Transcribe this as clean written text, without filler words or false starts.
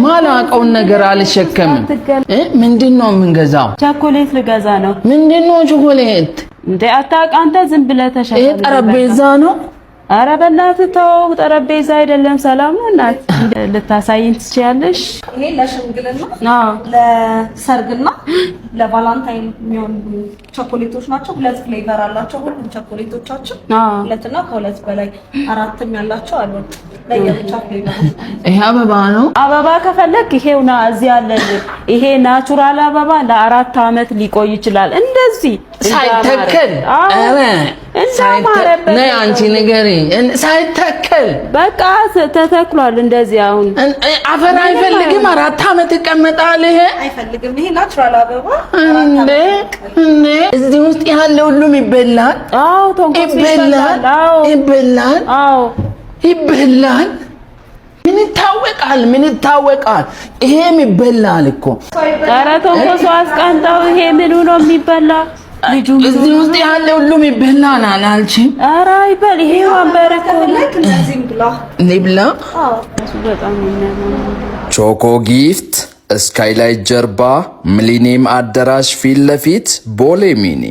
ማላቀውን ነገር አልሸከምም። ምንድነው የምንገዛው? ቸኮሌት ልገዛ ነው። ምንድነው ቸኮሌት? እንዴ አታውቅ አንተ ዝም ብለህ ተሸከም። ይሄ ጠረጴዛ ነው። ኧረ በእናትህ ተው፣ ጠረጴዛ አይደለም። ሰላም ነው እናት። ልታሳይኝ ትችያለሽ? ይሄ ለሽምግልና ለሰርግና ለቫላንታይን የሚሆኑ ቸኮሌቶች ናቸው። ሁለት ፍሌቨር አላቸው ሁሉም ቸኮሌቶቻችን። ሁለትና ከሁለት በላይ አራትም ያላቸው አሉ። ለየብቻ ፍሌቨር። ይሄ አበባ ነው። አበባ ከፈለክ ይሄውና እዚህ አለልህ። ይሄ ናቹራል አበባ ለ4 አመት ሊቆይ ይችላል። እንደዚህ ሳይተከል አረ ሳይተከል ነይ አንቺ ንገሪ። ሳይተከል በቃ ተተክሏል። እንደዚህ አሁን አፈር አይፈልግም። 4 አመት ይቀመጣል። ይሄ አይፈልግም። ይሄ ናቹራል አበባ እንዴ እዚህ ውስጥ ያለ ሁሉም ይበላል። አዎ ተንኮስ ይበላል። አዎ ይበላል። አዎ ይበላል። ምን ይታወቃል? ይሄም ይበላል እኮ። ኧረ ተንኮስ አስቀንጠው። ይሄ ምኑ ነው የሚበላ? ልጁ እዚህ ውስጥ ያለ ሁሉም ይበላል አላልሽም? ኧረ ይበል። ይሄ ወንበር እኮ ንብላ። በጣም ቾኮ ጊፍት ስካይላይት ጀርባ ሚሊኒየም አዳራሽ ፊት ለፊት ቦሌ ሚኒ